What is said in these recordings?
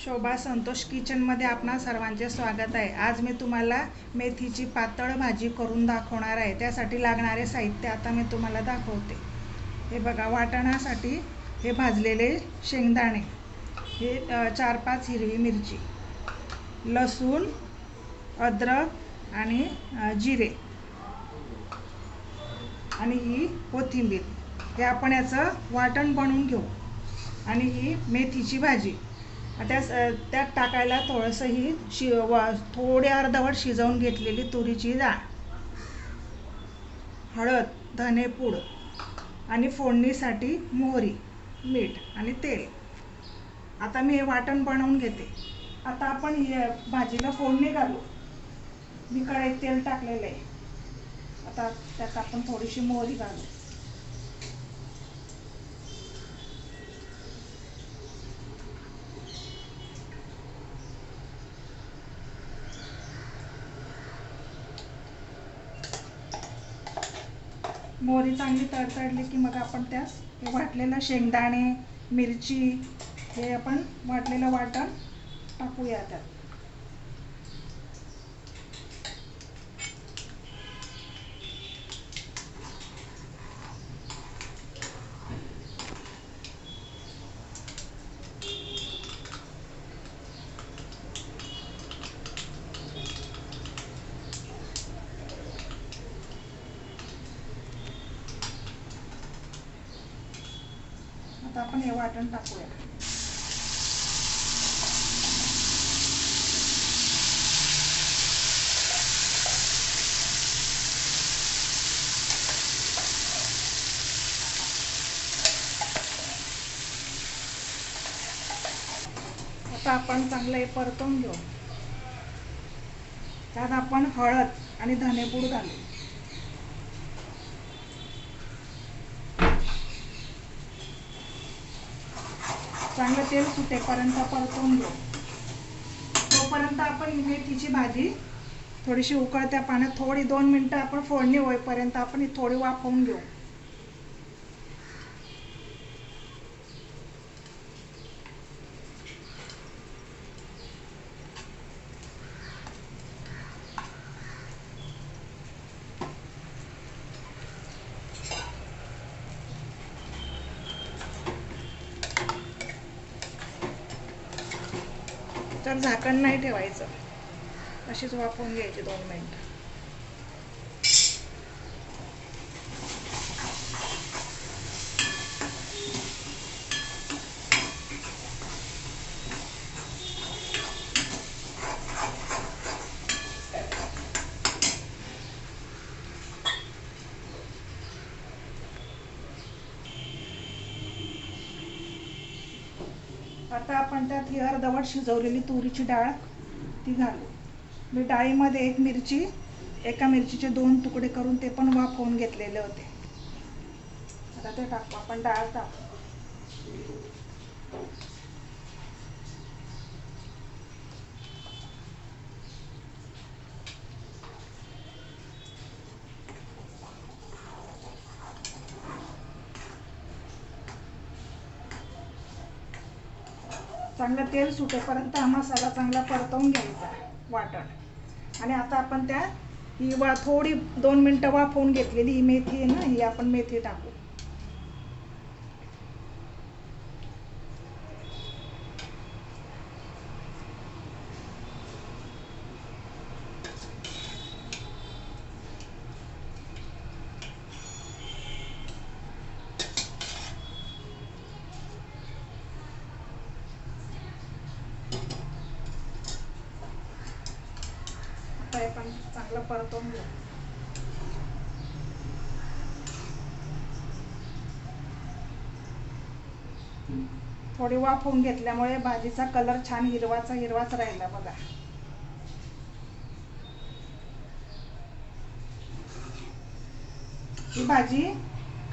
शोभा संतोष किचनमध्ये आपणा सर्वांचे स्वागत आहे। आज मी तुम्हाला मेथीची पातळ भाजी करून दाखवणार आहे। त्यासाठी लागणारे साहित्य आता मी तुम्हाला दाखवते। हे बघा, वाटणासाठी हे भाजलेले शेंगदाणे, हे 4-5 हिरवी मिरची, लसूण, अद्रक आणि जिरे आणि ही कोथिंबीर, हे आपण याचं वाटण बनवून घेऊ। आणि ही मेथीची भाजी, त्यात टाकायला थोडंसं ही थोडी अर्धवट शिजवून घेतलेली तुरीची डाळ, हळद, धनेपूड आणि फोडणीसाठी मोहरी, मीठ आणि तेल। आता मी हे वाटण बनवून घेते। आता आपण ही भाजीला फोडणी घालू। मी कढईत तेल टाकलेलं आहे। आता त्यात आपण थोडीशी मोहरी घालू। मोहरी चांगली तडतडली की मग आपण त्यात वाटलेलं शेंगदाणे, मिरची, हे आपण वाटलेलं वाटण टाकूया त्यात। आता आपण हे वाटण टाकूया। आता आपण चांगलं हे परतून घेऊ। त्यात आपण हळद आणि धनेपूड घालू। चांगलं तेल सुटेपर्यंत परतून घेऊ। तोपर्यंत आपण ही मेथीची भाजी थोडीशी उकळत्या पाण्यात थोडी 2 मिनिटं आपण फोडणी होईपर्यंत आपण ही थोडी वाफवून घेऊ। तर झाकण नाही ठेवायचं, अशीच वाफवून घ्यायची 2 मिनिटं। आता आपण त्यात ही अर्धवट शिजवलेली तुरीची डाळ ती घालू। मी डाळीमध्ये एका मिरचीचे 2 तुकडे करून ते पण वाफवून घेतलेले होते। आता ते टाकू, आपण डाळ टाकू। चांगलं तेल सुटेपर्यंत हा मसाला चांगला परतवून घ्यायचा वाटण। आणि आता आपण त्यात ही थोडी 2 मिनिटं वाफवून घेतलेली ही मेथी आहे ना, ही आपण मेथी टाकू। आता आपण चांगलं परतवून घेऊ। थोडी वाफवून घेतल्यामुळे भाजीचा कलर छान हिरवाच राहिला बघा। ही भाजी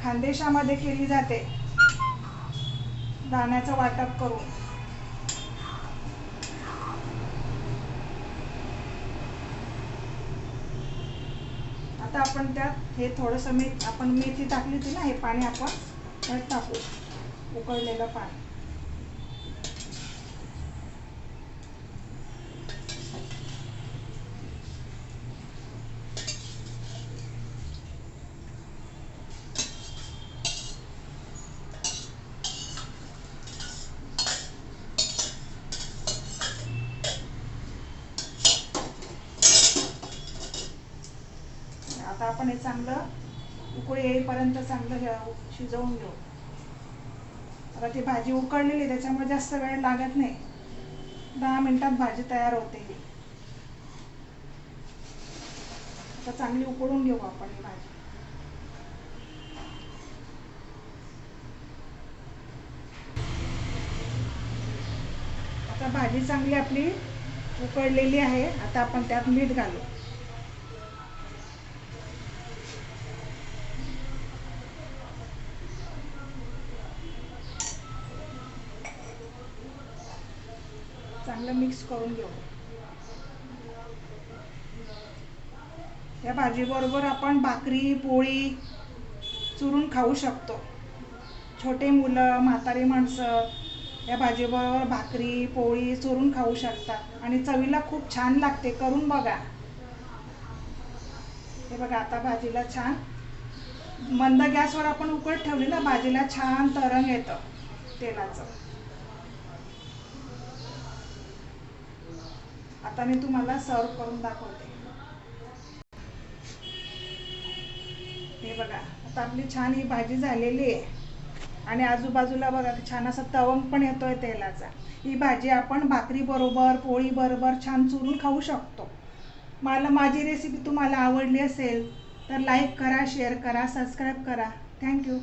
खानदेशामध्ये केली जाते, दाण्याचं वाटप करून। आता आपण त्यात हे थोडंसं आपण मेथी टाकली होती ना, हे पाणी आपण त्यात टाकू, उकळलेलं पाणी। आपण हे चांगलं उकळी येईपर्यंत चांगलं शिजवून घेऊ. आता ती भाजी उकळलेली त्याच्यामुळे जास्त वेळ लागत नाही. 10 मिनिटात भाजी तयार होते. आता चांगली उकळून घेऊ आपण ही भाजी. आता भाजी चांगली आपली उकळलेली आहे. आता आपण त्यात मीठ घालू. चांगलं मिक्स करून घेऊ. या भाजीबरोबर आपण भाकरी पोळी चुरून खाऊ शकतो. छोटे मुलं म्हातारी माणसं या भाजीबरोबर भाकरी पोळी चुरून खाऊ शकतात आणि चवीला खूप छान लागते. करून बघा. हे बघा आता भाजीला छान मंद गॅसवर आपण उकळत ठेवली ना, भाजीला छान तरंग येतं तेलाचं. आता मी तुम्हाला सर्व करून दाखवते. हे बघा आता आपली छान ही भाजी झालेली आहे आणि आजूबाजूला बघा छान असा तवंग पण येतोय तेलाचा. ही भाजी आपण भाकरी बरोबर पोळी बरोबर छान चुरून खाऊ शकतो. माझी रेसिपी तुम्हाला आवडली असेल तर लाईक करा, शेअर करा, सबस्क्राईब करा. थँक्यू.